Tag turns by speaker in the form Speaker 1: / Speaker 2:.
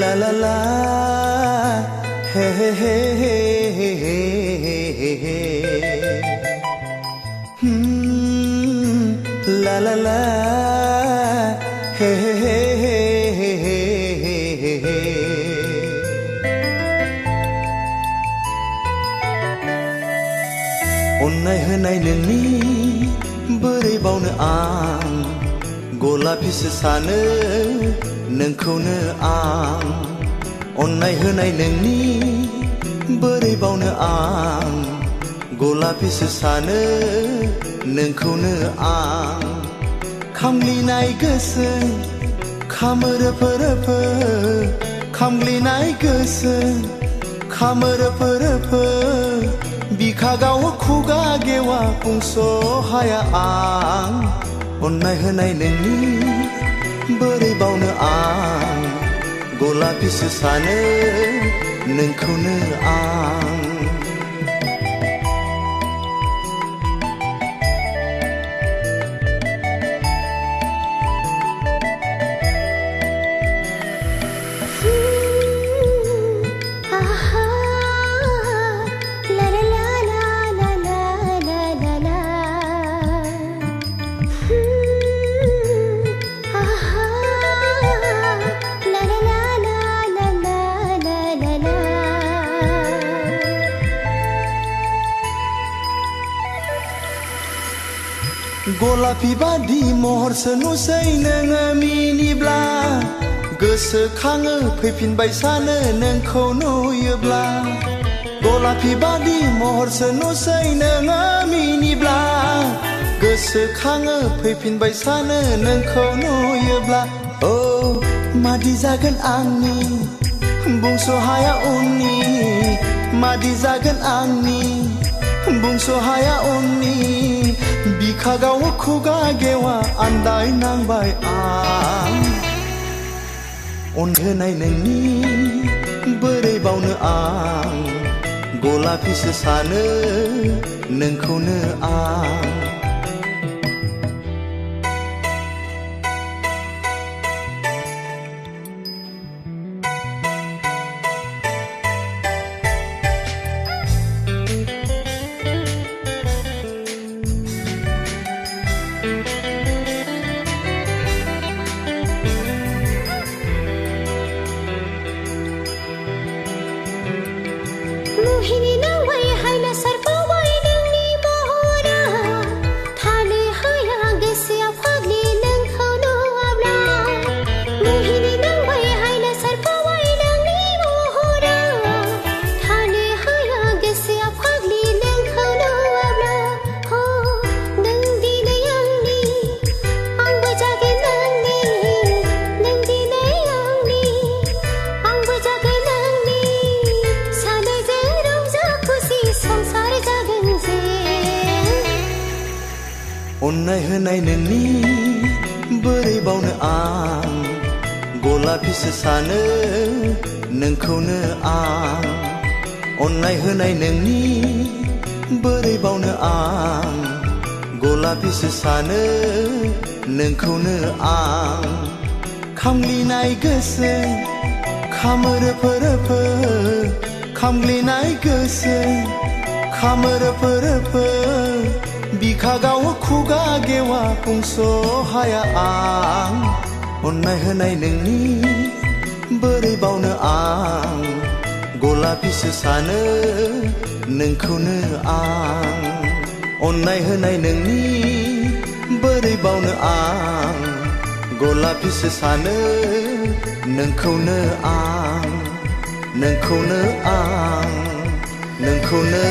Speaker 1: La la la, hey hey hey hey hey hey. La la la, hey hey hey hey hey. अन्नाय होनाय नोंनि बोरै बावनो आं गलापिसो सानो नोंखौनो आं अन्नाय होनाय नोंनि बोरै बावनो आं गलापिसो सानो नोंखौनो आं खामग्लिनाय गोसो खामोरोफो रोफो खामग्लिनाय गोसो खामोरोफो बिखा गावो खुगा गेवा बुंस' हाया आं अन्नाय होनाय नोंनि बोरै बावनो आं गलापिसो सानो नोंखौनो आं गलापि बादि महरसो नुसै नोङो मिनिब्ला गोसोखाङो फैफिनबाय सानो नोंखौ नुयोब्ला गलापि बादि महरसो नुसै नोङो मिनिब्ला गोसोखाङो फैफिनबाय सानो नोंखौ नुयोब्ला औ मादि जागोन आंनि बुंस' हाया उननि मादि जागोन आंनि बुंस' हाया उननि बिखा गावो खुगा गेवा आन्दाय नांबाय आं अनहोनाय नोंनि बोरै बावनो आं गलापिसो सानो नोंखौनो आं
Speaker 2: मोहिनी नांबाय हायना सारफावबाय नोंनि महरा थानो हाया गोसोआ फाग्लि नोंखौ नुवाब्ला मोहिनी नांबाय हायना सारफावबाय नोंनि महरा थानो हाया गोसोआ फाग्लि नोंखौ नुवाब्ला हो नों दिनै आंनि आंबो जागोन नोंनि नों दिनै आंनि आंबो जागोन नोंनि
Speaker 1: अन्नाय होनाय नोंनि बोरै बावनो आं गलापिसो सानो नोंखौनो आं अन्नाय होनाय नोंनि बोरै बावनो आं गलापिसो सानो नोंखौनो आं खामग्लिनाय गोसो खामोरोफो खामग्लिनाय गोसो खामोरोफो बिखा गावो खुगा गेवा बुंस' हाया आं अन्नाय होनाय नोंनि बोरै बावनो आं गलापिसो सानो नोंखौनो आं अन्नाय होनाय नोंनि बोरै बावनो आं गलापिसो सानो नोंखौनो आं नोंखौनो आं नोंखौनो